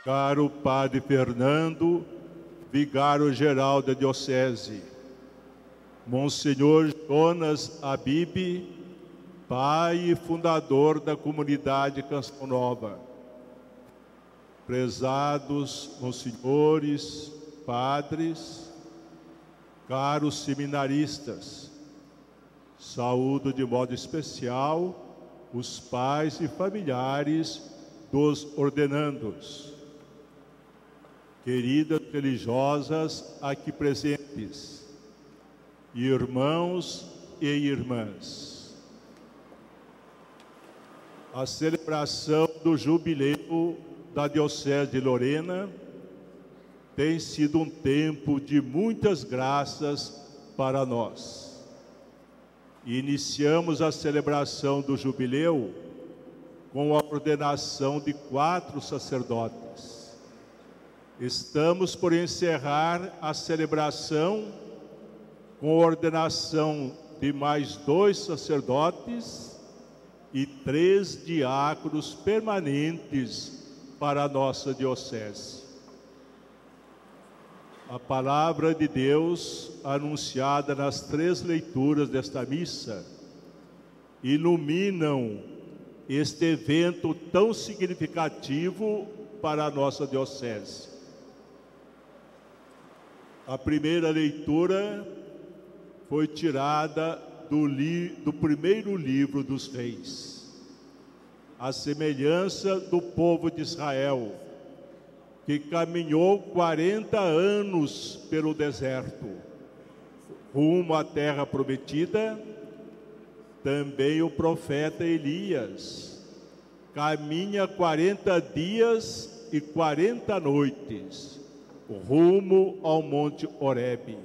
Caro Padre Fernando, Vigário-Geral da Diocese, Monsenhor Jonas Abib, pai e fundador da comunidade Canção Nova, prezados monsenhores, padres, caros seminaristas, saúdo de modo especial os pais e familiares dos ordenandos, queridas religiosas aqui presentes, irmãos e irmãs. A celebração do jubileu da Diocese de Lorena tem sido um tempo de muitas graças para nós. Iniciamos a celebração do jubileu com a ordenação de 4 sacerdotes. Estamos por encerrar a celebração com a ordenação de mais 2 sacerdotes e 3 diáconos permanentes para a nossa diocese. A palavra de Deus, anunciada nas 3 leituras desta missa, iluminam este evento tão significativo para a nossa diocese. A primeira leitura foi tirada do primeiro livro dos Reis, a semelhança do povo de Israel, que caminhou 40 anos pelo deserto, rumo à terra prometida. Também o profeta Elias caminha 40 dias e 40 noites, rumo ao Monte Horebe.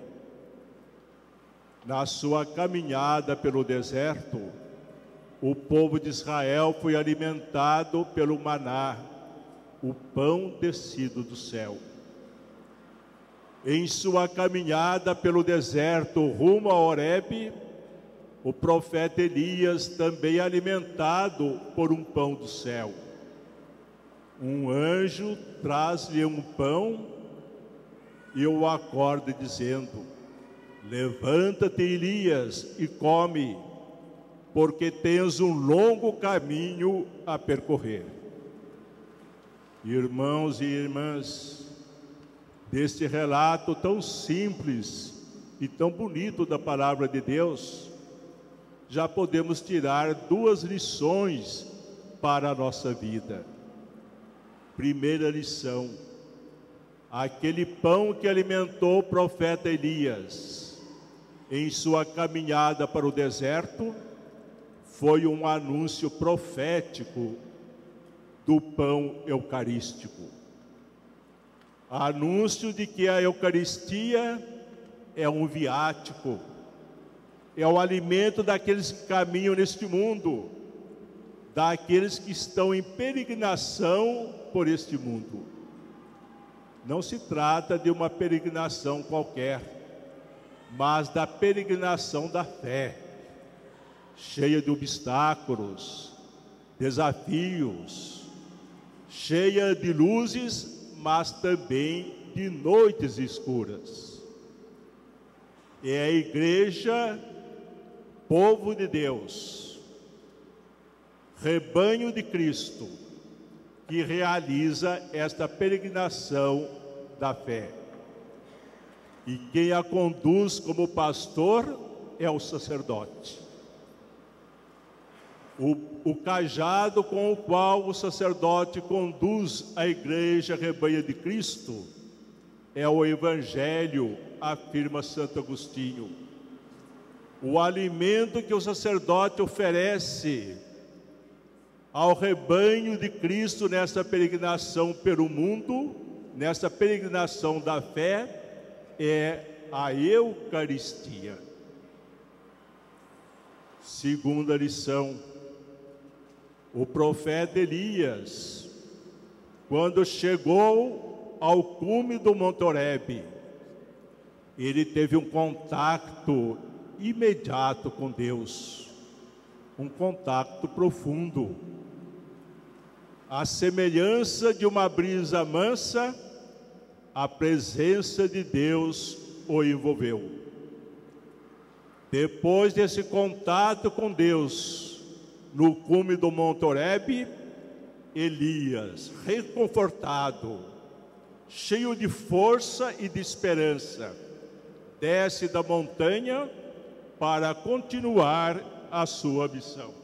Na sua caminhada pelo deserto, o povo de Israel foi alimentado pelo maná, o pão descido do céu. Em sua caminhada pelo deserto rumo a Horebe, o profeta Elias também é alimentado por um pão do céu. Um anjo traz-lhe um pão e o acorda dizendo: levanta-te, Elias, e come, porque tens um longo caminho a percorrer. Irmãos e irmãs, deste relato tão simples e tão bonito da palavra de Deus, já podemos tirar 2 lições para a nossa vida. Primeira lição: aquele pão que alimentou o profeta Elias em sua caminhada para o deserto foi um anúncio profético do pão eucarístico. Anúncio de que a Eucaristia é um viático, é o alimento daqueles que caminham neste mundo, daqueles que estão em peregrinação por este mundo. Não se trata de uma peregrinação qualquer, mas da peregrinação da fé, cheia de obstáculos, desafios, cheia de luzes, mas também de noites escuras. É a igreja, povo de Deus, rebanho de Cristo, que realiza esta peregrinação da fé. E quem a conduz como pastor é o sacerdote. O cajado com o qual o sacerdote conduz a igreja rebanho de Cristo é o Evangelho, afirma Santo Agostinho. O alimento que o sacerdote oferece ao rebanho de Cristo nessa peregrinação pelo mundo, nessa peregrinação da fé, é a Eucaristia. Segunda lição: o profeta Elias, quando chegou ao cume do Monte Horebe, ele teve um contato imediato com Deus, um contato profundo. À semelhança de uma brisa mansa, a presença de Deus o envolveu. Depois desse contato com Deus, no cume do Monte Horebe, Elias, reconfortado, cheio de força e de esperança, desce da montanha para continuar a sua missão.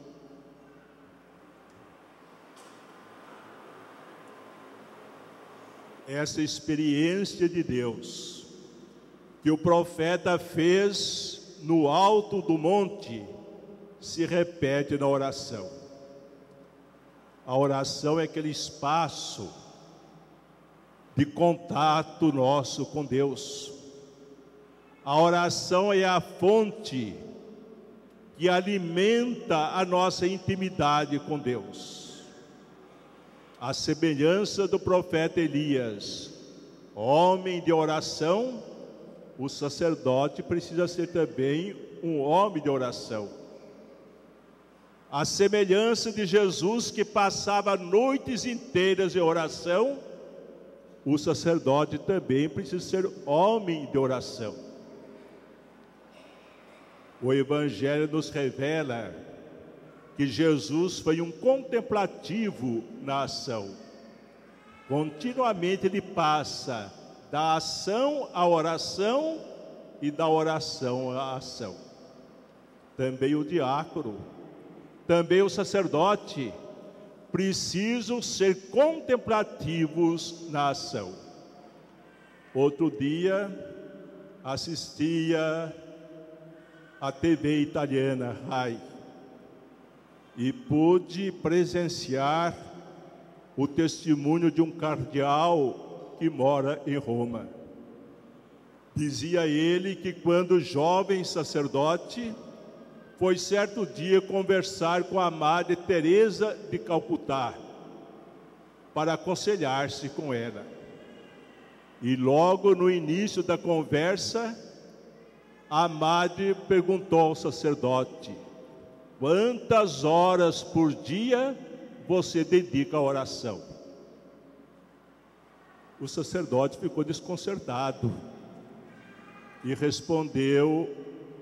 Essa experiência de Deus que o profeta fez no alto do monte se repete na oração. A oração é aquele espaço de contato nosso com Deus. A oração é a fonte que alimenta a nossa intimidade com Deus. A semelhança do profeta Elias, homem de oração, o sacerdote precisa ser também um homem de oração. A semelhança de Jesus, que passava noites inteiras em oração, o sacerdote também precisa ser homem de oração. O Evangelho nos revela que Jesus foi um contemplativo na ação. Continuamente ele passa da ação à oração e da oração à ação. Também o diácono, também o sacerdote precisam ser contemplativos na ação. Outro dia assistia à TV italiana RAI e pude presenciar o testemunho de um cardeal que mora em Roma. Dizia ele que quando jovem sacerdote foi certo dia conversar com a Madre Teresa de Calcutá para aconselhar-se com ela. E logo no início da conversa, a Madre perguntou ao sacerdote: quantas horas por dia você dedica à oração? O sacerdote ficou desconcertado e respondeu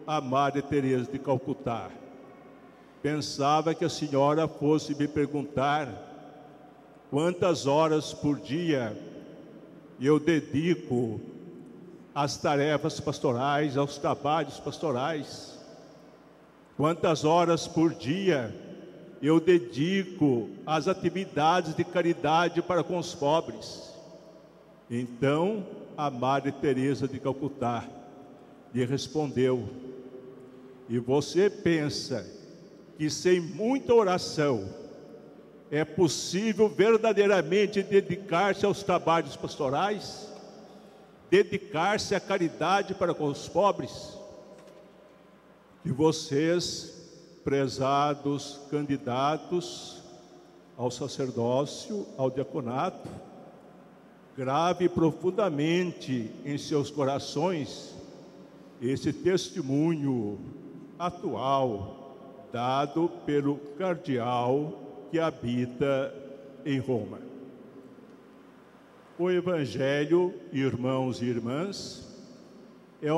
a Madre Teresa de Calcutá: pensava que a senhora fosse me perguntar quantas horas por dia eu dedico às tarefas pastorais, aos trabalhos pastorais. Quantas horas por dia eu dedico às atividades de caridade para com os pobres. Então, a Madre Teresa de Calcutá lhe respondeu: e você pensa que sem muita oração é possível verdadeiramente dedicar-se aos trabalhos pastorais? Dedicar-se à caridade para com os pobres? Que vocês, prezados candidatos ao sacerdócio, ao diaconato, grave profundamente em seus corações esse testemunho atual dado pelo cardeal que habita em Roma. O Evangelho, irmãos e irmãs, é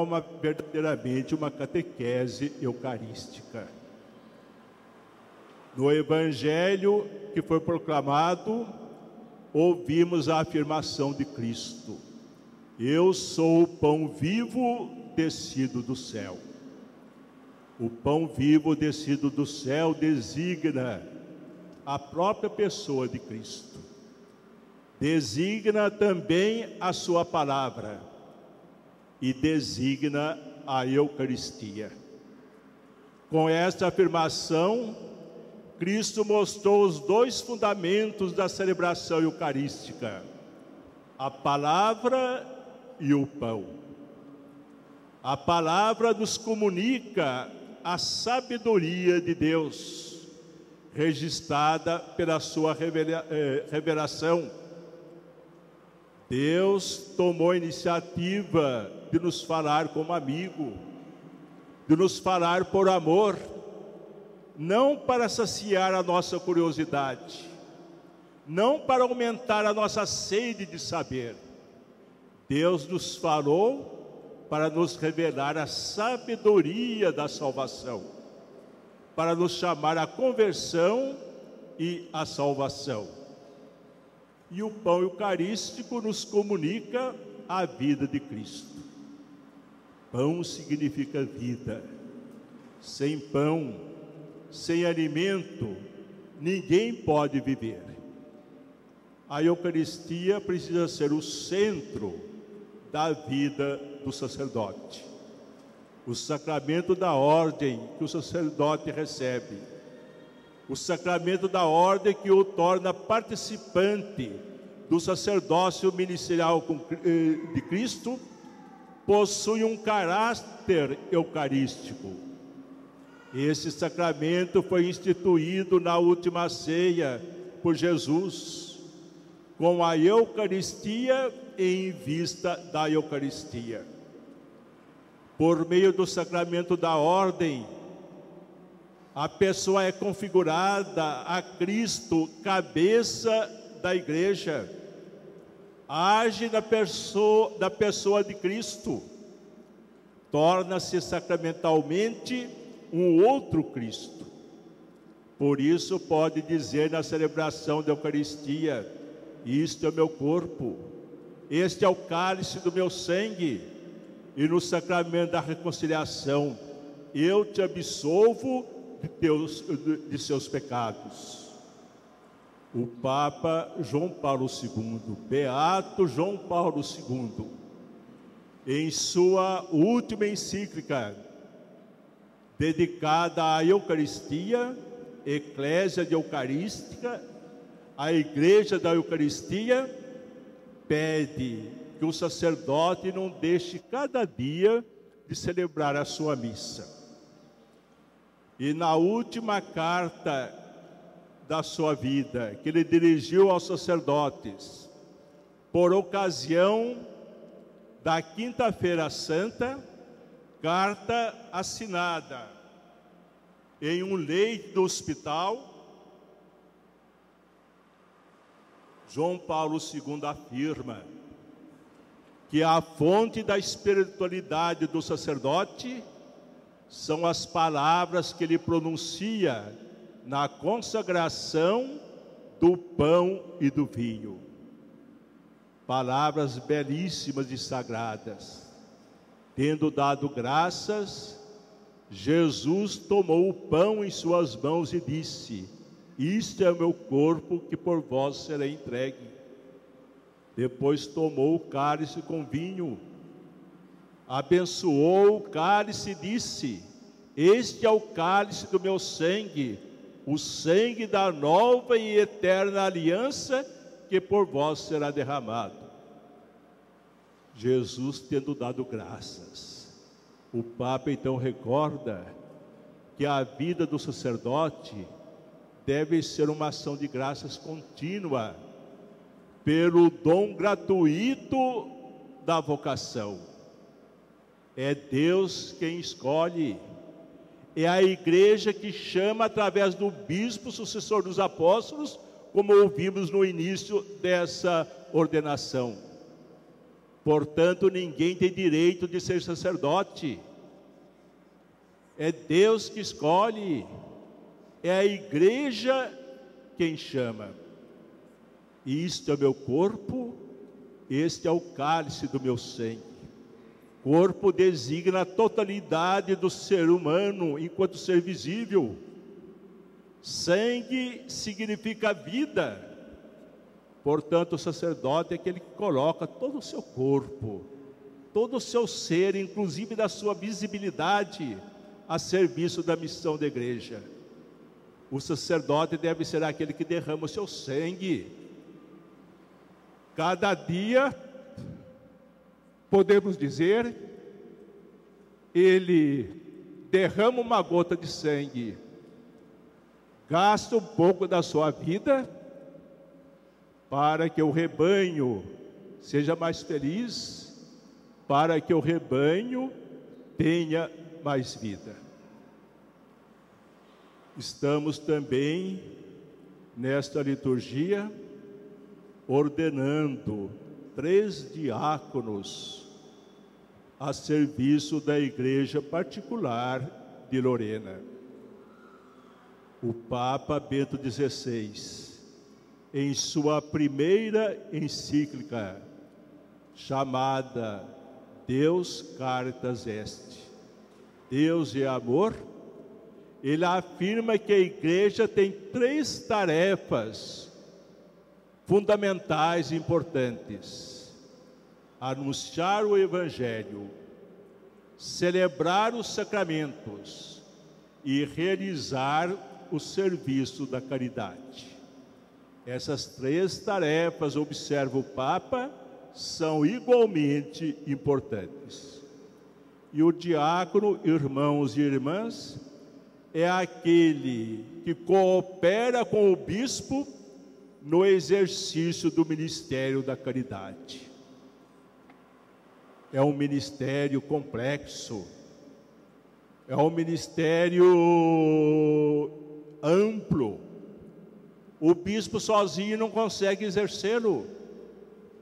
verdadeiramente uma catequese eucarística. No Evangelho que foi proclamado, ouvimos a afirmação de Cristo: eu sou o pão vivo descido do céu. O pão vivo descido do céu designa a própria pessoa de Cristo. Designa também a sua palavra e designa a Eucaristia. Com esta afirmação, Cristo mostrou os dois fundamentos da celebração eucarística: a palavra e o pão. A palavra nos comunica a sabedoria de Deus, registrada pela sua revelação. Deus tomou a iniciativa de nos falar como amigo, de nos falar por amor, não para saciar a nossa curiosidade, não para aumentar a nossa sede de saber. Deus nos falou para nos revelar a sabedoria da salvação, para nos chamar à conversão e à salvação. E o pão eucarístico nos comunica a vida de Cristo. Pão significa vida. Sem pão, sem alimento, ninguém pode viver. A Eucaristia precisa ser o centro da vida do sacerdote. O sacramento da ordem que o sacerdote recebe. O sacramento da ordem que o torna participante do sacerdócio ministerial de Cristo, possui um caráter eucarístico. Esse sacramento foi instituído na última ceia por Jesus, com a Eucaristia e em vista da Eucaristia. Por meio do sacramento da ordem, a pessoa é configurada a Cristo, cabeça da Igreja, age da pessoa de Cristo, torna-se sacramentalmente um outro Cristo. Por isso pode dizer na celebração da Eucaristia: isto é o meu corpo, este é o cálice do meu sangue. E no sacramento da reconciliação: eu te absolvo de seus pecados. O Papa João Paulo II, Beato João Paulo II, em sua última encíclica, dedicada à Eucaristia, Eclésia de Eucarística, a Igreja da Eucaristia, pede que o sacerdote não deixe cada dia de celebrar a sua missa. E na última carta da sua vida, que ele dirigiu aos sacerdotes, por ocasião da Quinta-feira Santa, carta assinada em um leito do hospital, João Paulo II afirma que a fonte da espiritualidade do sacerdote são as palavras que ele pronuncia na consagração do pão e do vinho. Palavras belíssimas e sagradas. Tendo dado graças, Jesus tomou o pão em suas mãos e disse: isto é o meu corpo que por vós será entregue. Depois tomou o cálice com vinho, abençoou o cálice e disse: este é o cálice do meu sangue, o sangue da nova e eterna aliança que por vós será derramado. Jesus tendo dado graças, o Papa então recorda que a vida do sacerdote deve ser uma ação de graças contínua, pelo dom gratuito da vocação. É Deus quem escolhe, é a Igreja que chama através do bispo sucessor dos apóstolos, como ouvimos no início dessa ordenação. Portanto, ninguém tem direito de ser sacerdote. É Deus que escolhe, é a Igreja quem chama. Isto é meu corpo, este é o cálice do meu sangue. Corpo designa a totalidade do ser humano enquanto ser visível. Sangue significa vida. Portanto, o sacerdote é aquele que coloca todo o seu corpo, todo o seu ser, inclusive da sua visibilidade, a serviço da missão da igreja. O sacerdote deve ser aquele que derrama o seu sangue. Cada dia, podemos dizer, ele derrama uma gota de sangue, gasta um pouco da sua vida para que o rebanho seja mais feliz, para que o rebanho tenha mais vida. Estamos também nesta liturgia ordenando 3 diáconos a serviço da Igreja Particular de Lorena. O Papa Bento XVI, em sua primeira encíclica, chamada Deus Caritas Est, Deus é amor, ele afirma que a Igreja tem 3 tarefas fundamentais e importantes: anunciar o Evangelho, celebrar os sacramentos e realizar o serviço da caridade. Essas 3 tarefas, observa o Papa, são igualmente importantes. E o diácono, irmãos e irmãs, é aquele que coopera com o bispo no exercício do ministério da caridade. É um ministério complexo, é um ministério amplo. O bispo sozinho não consegue exercê-lo.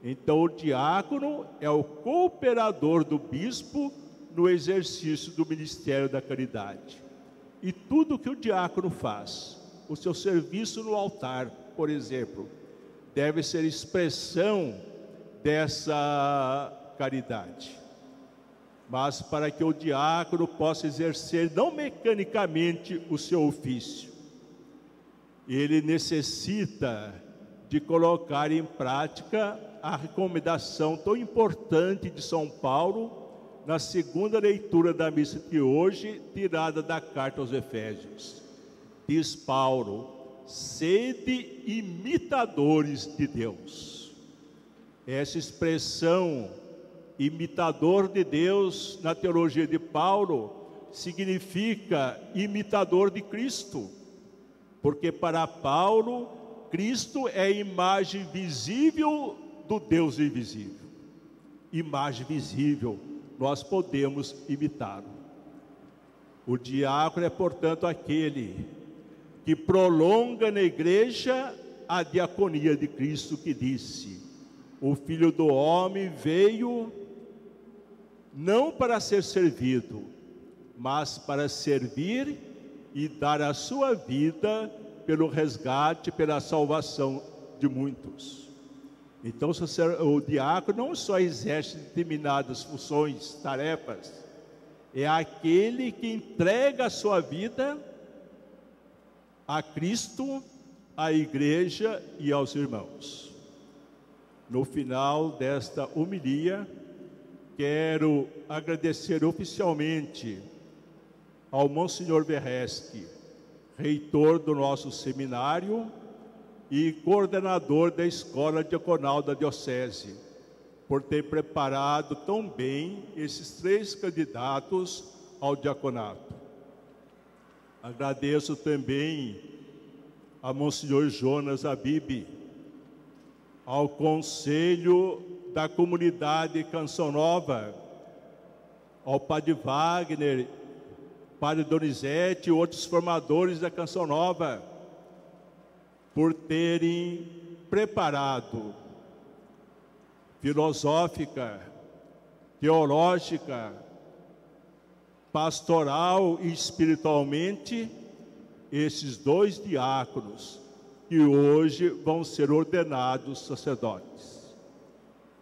Então, o diácono é o cooperador do bispo no exercício do ministério da caridade. E tudo que o diácono faz, o seu serviço no altar, por exemplo, deve ser expressão dessa caridade. Mas para que o diácono possa exercer não mecanicamente o seu ofício, ele necessita de colocar em prática a recomendação tão importante de São Paulo na segunda leitura da missa de hoje, tirada da carta aos Efésios. Diz Paulo: sede imitadores de Deus. Essa expressão, imitador de Deus, na teologia de Paulo, significa imitador de Cristo, porque para Paulo, Cristo é a imagem visível do Deus invisível. Imagem visível, nós podemos imitá-lo. O diácono é, portanto, aquele que prolonga na igreja a diaconia de Cristo, que disse: o Filho do Homem veio não para ser servido, mas para servir e dar a sua vida pelo resgate, pela salvação de muitos. Então, o diácono não só exerce determinadas funções, tarefas, é aquele que entrega a sua vida a Cristo, à igreja e aos irmãos. No final desta homilia, quero agradecer oficialmente ao Monsenhor Verreschi, reitor do nosso seminário e coordenador da Escola Diaconal da Diocese, por ter preparado tão bem esses 3 candidatos ao diaconato. Agradeço também a Monsenhor Jonas Abib, ao Conselho da Comunidade Canção Nova, ao Padre Wagner, Padre Donizete e outros formadores da Canção Nova, por terem preparado filosófica, teológica, pastoral e espiritualmente esses 2 diáconos que hoje vão ser ordenados sacerdotes.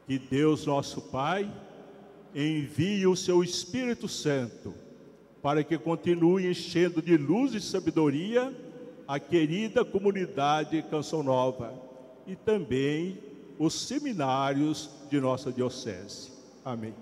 Que Deus, nosso Pai, envie o seu Espírito Santo para que continue enchendo de luz e sabedoria a querida comunidade Canção Nova e também os seminários de nossa diocese. Amém.